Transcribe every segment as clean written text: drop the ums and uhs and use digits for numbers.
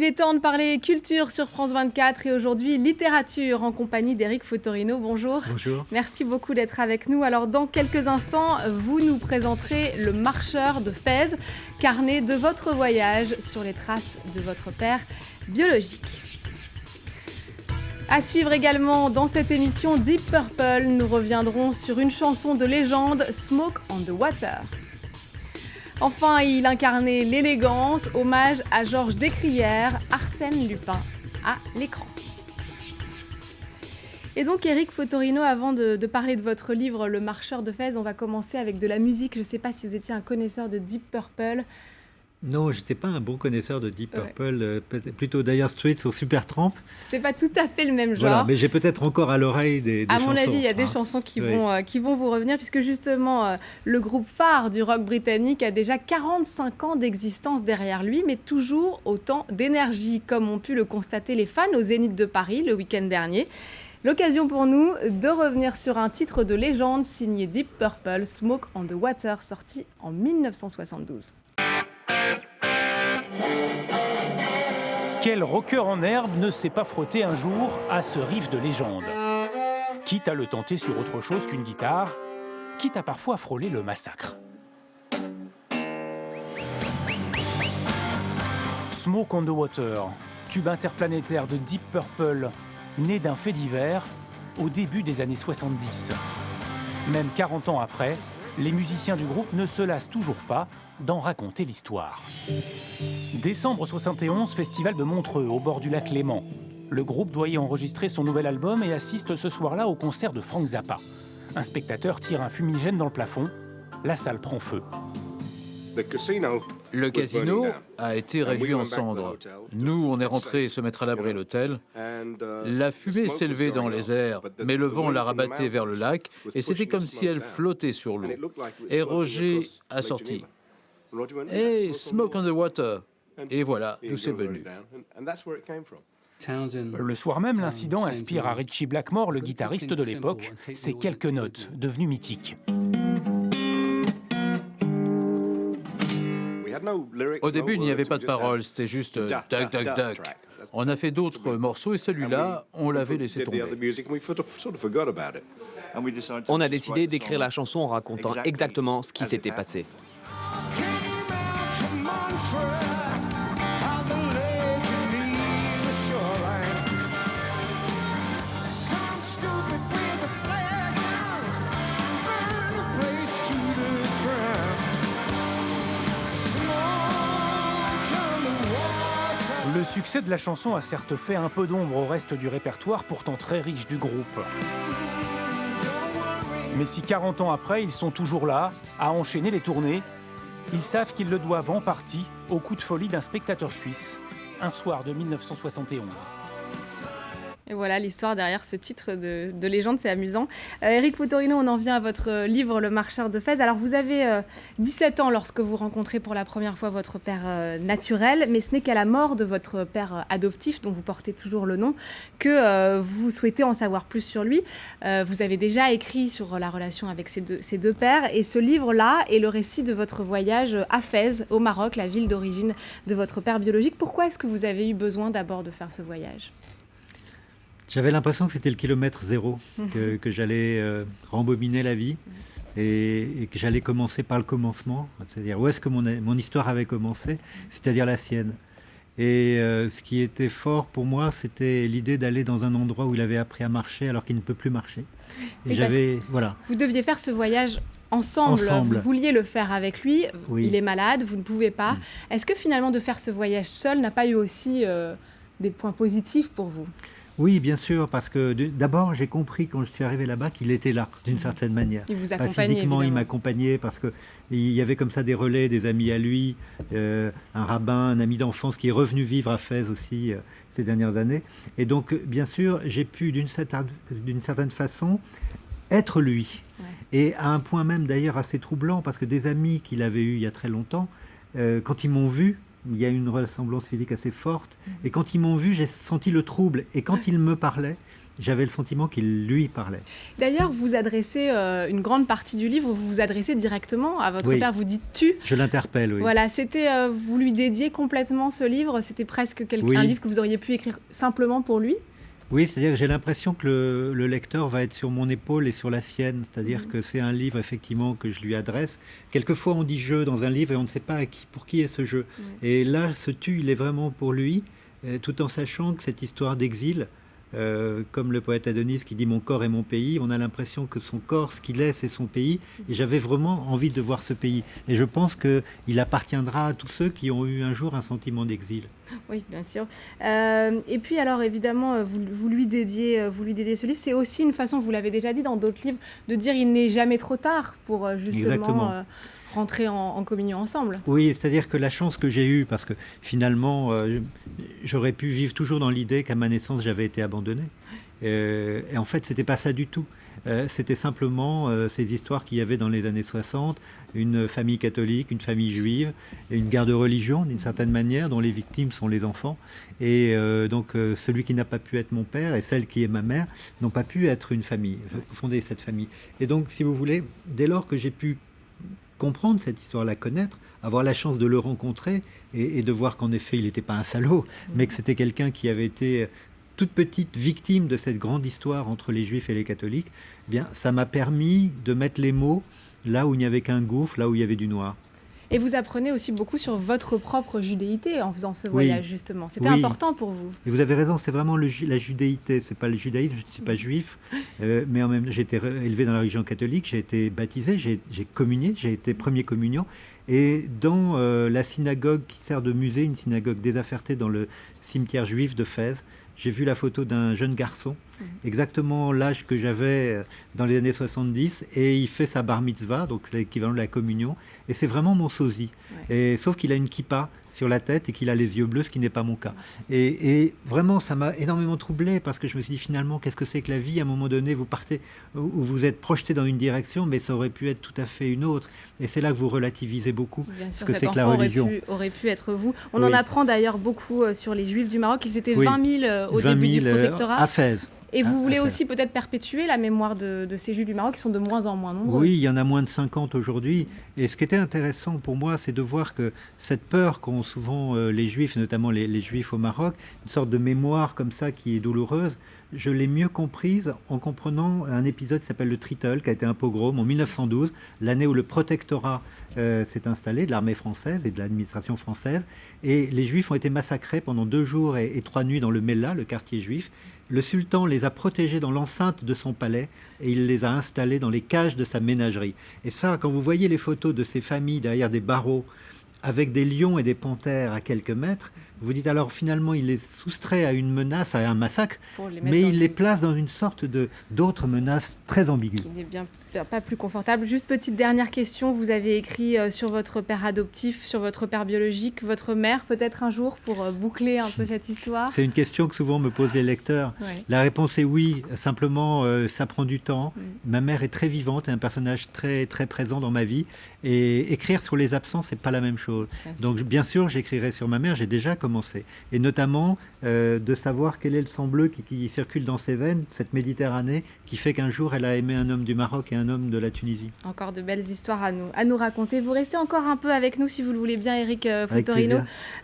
Il est temps de parler culture sur France 24 et aujourd'hui littérature en compagnie d'Éric Fotorino. Bonjour. Bonjour. Merci beaucoup d'être avec nous. Alors dans quelques instants, vous nous présenterez Le Marcheur de Fès, carnet de votre voyage sur les traces de votre père biologique. À suivre également dans cette émission Deep Purple, nous reviendrons sur une chanson de légende, Smoke on the Water. Enfin, il incarnait l'élégance, hommage à Georges Descrières, Arsène Lupin à l'écran. Et donc Éric Fotorino, avant de parler de votre livre Le Marcheur de Fès, on va commencer avec de la musique. Je ne sais pas si vous étiez un connaisseur de Deep Purple. Non, je n'étais pas un bon connaisseur de Deep Purple, plutôt Dire Straits ou Supertramp. C'était pas tout à fait le même genre. Voilà, mais j'ai peut-être encore à l'oreille des chansons. À mon avis, il y a des chansons qui vont vous revenir, puisque justement, le groupe phare du rock britannique a déjà 45 ans d'existence derrière lui, mais toujours autant d'énergie, comme ont pu le constater les fans au Zénith de Paris le week-end dernier. L'occasion pour nous de revenir sur un titre de légende signé Deep Purple, Smoke on the Water, sorti en 1972. Quel rocker en herbe ne s'est pas frotté un jour à ce riff de légende? Quitte à le tenter sur autre chose qu'une guitare, quitte à parfois frôler le massacre. Smoke on the Water, tube interplanétaire de Deep Purple, né d'un fait divers au début des années 70. Même 40 ans après, les musiciens du groupe ne se lassent toujours pas d'en raconter l'histoire. Décembre 71, festival de Montreux, au bord du lac Léman. Le groupe doit y enregistrer son nouvel album et assiste ce soir-là au concert de Frank Zappa. Un spectateur tire un fumigène dans le plafond, la salle prend feu. Le casino a été réduit en cendres. Nous, on est rentrés se mettre à l'abri l'hôtel. La fumée s'élevait dans les airs, mais le vent la rabattait vers le lac, et c'était comme si elle flottait sur l'eau. Et Roger a sorti « Hey, Smoke on the Water !» Et voilà d'où c'est venu. Le soir même, l'incident inspire à Ritchie Blackmore, le guitariste de l'époque, ces quelques notes devenues mythiques. Au début, il n'y avait pas de paroles, c'était juste « tac, tac, tac ». On a fait d'autres morceaux et celui-là, on l'avait laissé tomber. On a décidé d'écrire la chanson en racontant exactement ce qui s'était passé. Le succès de la chanson a certes fait un peu d'ombre au reste du répertoire, pourtant très riche du groupe. Mais si 40 ans après, ils sont toujours là, à enchaîner les tournées, ils savent qu'ils le doivent en partie au coup de folie d'un spectateur suisse, un soir de 1971. Et voilà l'histoire derrière ce titre de légende, c'est amusant. Éric Fotorino, on en vient à votre livre Le Marcheur de Fès. Alors vous avez 17 ans lorsque vous rencontrez pour la première fois votre père naturel, mais ce n'est qu'à la mort de votre père adoptif, dont vous portez toujours le nom, que vous souhaitez en savoir plus sur lui. Vous avez déjà écrit sur la relation avec ces deux pères, et ce livre-là est le récit de votre voyage à Fès, au Maroc, la ville d'origine de votre père biologique. Pourquoi est-ce que vous avez eu besoin d'abord de faire ce voyage ? J'avais l'impression que c'était le kilomètre zéro, que j'allais rembobiner la vie et que j'allais commencer par le commencement, c'est-à-dire où est-ce que mon histoire avait commencé, c'est-à-dire la sienne. Et ce qui était fort pour moi, c'était l'idée d'aller dans un endroit où il avait appris à marcher alors qu'il ne peut plus marcher. Et voilà. Vous deviez faire ce voyage ensemble. Vous vouliez le faire avec lui, oui. Il est malade, vous ne pouvez pas. Est-ce que finalement de faire ce voyage seul n'a pas eu aussi des points positifs pour vous ? Oui, bien sûr, parce que d'abord, j'ai compris quand je suis arrivé là-bas qu'il était là, d'une certaine manière. Il vous Pas accompagnait, physiquement, évidemment. il m'accompagnait parce qu'il y avait comme ça des relais, des amis à lui, un rabbin, un ami d'enfance qui est revenu vivre à Fès aussi ces dernières années. Et donc, bien sûr, j'ai pu, d'une certaine façon, être lui. Ouais. Et à un point même, d'ailleurs, assez troublant, parce que des amis qu'il avait eus il y a très longtemps, quand ils m'ont vu, il y a une ressemblance physique assez forte. Et quand ils m'ont vu, j'ai senti le trouble. Et quand ils me parlaient, j'avais le sentiment qu'il lui parlait. D'ailleurs, vous adressez une grande partie du livre, vous vous adressez directement à votre père, vous dites « tu ». Je l'interpelle, oui. Voilà, c'était, vous lui dédiez complètement ce livre, c'était presque un livre que vous auriez pu écrire simplement pour lui? Oui, c'est-à-dire que j'ai l'impression que le lecteur va être sur mon épaule et sur la sienne. C'est-à-dire que c'est un livre, effectivement, que je lui adresse. Quelquefois, on dit « jeu » dans un livre et on ne sait pas pour qui est ce jeu. Et là, ce « tu », il est vraiment pour lui, tout en sachant que cette histoire d'exil, comme le poète Adonis qui dit « mon corps est mon pays », on a l'impression que son corps, ce qu'il est, c'est son pays. Et j'avais vraiment envie de voir ce pays. Et je pense qu'il appartiendra à tous ceux qui ont eu un jour un sentiment d'exil. Oui, bien sûr. Et puis alors, évidemment, vous lui dédiez ce livre. C'est aussi une façon, vous l'avez déjà dit dans d'autres livres, de dire il n'est jamais trop tard pour justement rentrer en communion ensemble. Oui, c'est-à-dire que la chance que j'ai eue, parce que finalement, j'aurais pu vivre toujours dans l'idée qu'à ma naissance, j'avais été abandonné. Et en fait, c'était pas ça du tout. C'était simplement ces histoires qu'il y avait dans les années 60, une famille catholique, une famille juive, et une guerre de religion, d'une certaine manière, dont les victimes sont les enfants. Et donc, celui qui n'a pas pu être mon père et celle qui est ma mère n'ont pas pu être une famille, fonder cette famille. Et donc, si vous voulez, dès lors que j'ai pu comprendre cette histoire, la connaître, avoir la chance de le rencontrer et de voir qu'en effet, il n'était pas un salaud, mais que c'était quelqu'un qui avait été toute petite victime de cette grande histoire entre les juifs et les catholiques, eh bien, ça m'a permis de mettre les mots là où il n'y avait qu'un gouffre, là où il y avait du noir. Et vous apprenez aussi beaucoup sur votre propre judéité en faisant ce voyage, justement. C'était important pour vous. Et vous avez raison, c'est vraiment la judéité, c'est pas le judaïsme, je ne suis pas juif, mais en même temps, j'ai été élevé dans la religion catholique, j'ai été baptisé, j'ai communié, j'ai été premier communion. Et dans la synagogue qui sert de musée, une synagogue désaffectée dans le cimetière juif de Fès, j'ai vu la photo d'un jeune garçon, exactement l'âge que j'avais dans les années 70, et il fait sa bar mitzvah, donc l'équivalent de la communion, et c'est vraiment mon sosie. Et, sauf qu'il a une kippa sur la tête et qu'il a les yeux bleus, ce qui n'est pas mon cas. Et vraiment, ça m'a énormément troublé, parce que je me suis dit finalement, qu'est-ce que c'est que la vie? À un moment donné, vous partez, ou vous êtes projeté dans une direction, mais ça aurait pu être tout à fait une autre. Et c'est là que vous relativisez beaucoup ce que c'est que la religion. Aurait pu être vous. On en apprend d'ailleurs beaucoup sur les Juifs du Maroc. Ils étaient 20 000 au début du protectorat. À Fès. Et vous voulez aussi peut-être perpétuer la mémoire de ces Juifs du Maroc qui sont de moins en moins nombreux. Oui, il y en a moins de 50 aujourd'hui. Et ce qui était intéressant pour moi, c'est de voir que cette peur qu'ont souvent les Juifs, notamment les Juifs au Maroc, une sorte de mémoire comme ça qui est douloureuse, je l'ai mieux comprise en comprenant un épisode qui s'appelle le Tritle, qui a été un pogrom en 1912, l'année où le protectorat s'est installé, de l'armée française et de l'administration française. Et les Juifs ont été massacrés pendant 2 jours et 3 nuits dans le Mella, le quartier juif. Le sultan les a protégés dans l'enceinte de son palais et il les a installés dans les cages de sa ménagerie. Et ça, quand vous voyez les photos de ces familles derrière des barreaux, avec des lions et des panthères à quelques mètres, vous dites alors finalement il les soustrait à une menace, à un massacre, mais il les place dans une sorte d'autres menaces très ambiguës. Qui n'est bien pas plus confortable. Juste petite dernière question, vous avez écrit sur votre père adoptif, sur votre père biologique, votre mère peut-être un jour pour boucler un peu cette histoire? C'est une question que souvent me posent les lecteurs. La réponse est oui, simplement ça prend du temps. Ma mère est très vivante, est un personnage très, très présent dans ma vie, et écrire sur les absents, c'est pas la même chose. Donc bien sûr, j'écrirai sur ma mère, j'ai déjà commencé. Et notamment de savoir quel est le sang bleu qui circule dans ses veines, cette Méditerranée, qui fait qu'un jour elle a aimé un homme du Maroc et un homme de la Tunisie. Encore de belles histoires à nous raconter. Vous restez encore un peu avec nous si vous le voulez bien, Éric Futorino.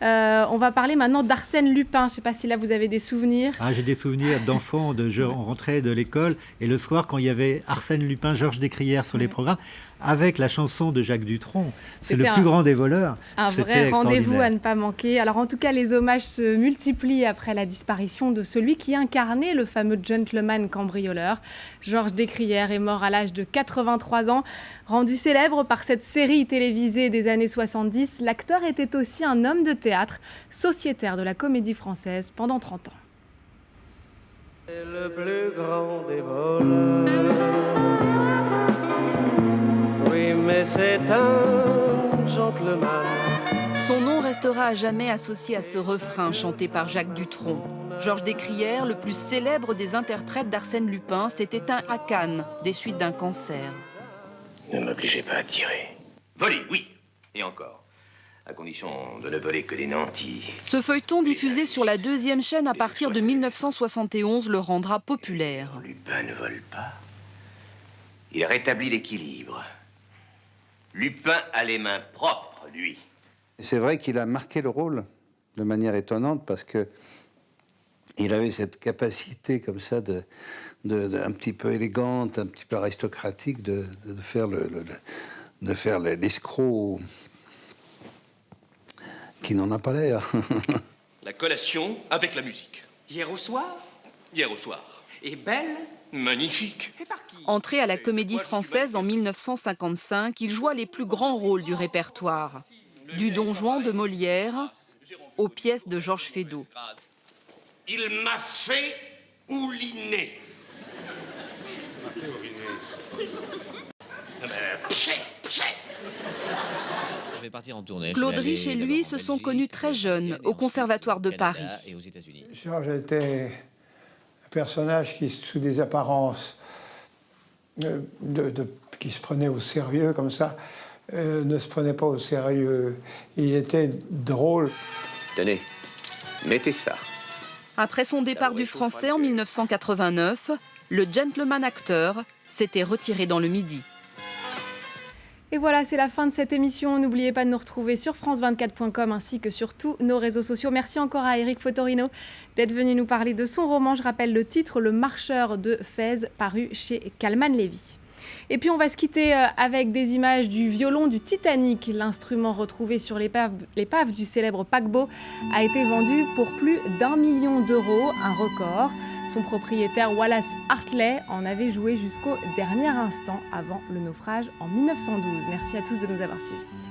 On va parler maintenant d'Arsène Lupin. Je ne sais pas si là vous avez des souvenirs. J'ai des souvenirs d'enfants, je rentrais de l'école et le soir quand il y avait Arsène Lupin, Georges Descrières sur les programmes, avec la chanson de Jacques Dutronc. C'est le plus grand des voleurs. Un vrai rendez-vous à ne pas manquer. Alors en tout cas, les hommages se multiplient après la disparition de celui qui incarnait le fameux gentleman cambrioleur. Georges Descrières est mort à l'âge de 83 ans. Rendu célèbre par cette série télévisée des années 70, l'acteur était aussi un homme de théâtre, sociétaire de la Comédie Française pendant 30 ans. C'est le plus grand des voleurs. Oui, mais c'est un gentleman. Son nom restera à jamais associé à ce refrain chanté par Jacques Dutronc. Georges Descrières, le plus célèbre des interprètes d'Arsène Lupin, s'est éteint à Cannes, des suites d'un cancer. Ne m'obligez pas à tirer. Voler, oui, et encore. à condition de ne voler que des nantis. Ce feuilleton diffusé sur la 2e chaîne à partir de 1971 le rendra populaire. Lupin ne vole pas. Il rétablit l'équilibre. Lupin a les mains propres, lui. C'est vrai qu'il a marqué le rôle de manière étonnante parce que il avait cette capacité comme ça un petit peu élégante, un petit peu aristocratique de faire l'escroc qui n'en a pas l'air. La collation avec la musique. Hier au soir? Hier au soir. Et belle? Magnifique. Et par qui? Entré à la Comédie Française en 1955, il joua les plus grands rôles du répertoire. Du Don Juan de Molière aux pièces de Georges Feydeau. Il m'a fait ouliner. Claude Rich et lui se sont connus très jeunes au Conservatoire de Paris. Georges était un personnage qui, sous des apparences qui se prenait au sérieux comme ça, ne se prenait pas au sérieux. Il était drôle. Tenez, mettez ça. Après son départ du Français en 1989, le gentleman acteur s'était retiré dans le Midi. Et voilà, c'est la fin de cette émission. N'oubliez pas de nous retrouver sur france24.com ainsi que sur tous nos réseaux sociaux. Merci encore à Éric Fotorino d'être venu nous parler de son roman. Je rappelle le titre, Le Marcheur de Fès, paru chez Calman Lévy. Et puis on va se quitter avec des images du violon du Titanic. L'instrument retrouvé sur l'épave du célèbre paquebot a été vendu pour plus d'1 million d'euros, un record. Son propriétaire Wallace Hartley en avait joué jusqu'au dernier instant avant le naufrage en 1912. Merci à tous de nous avoir suivis.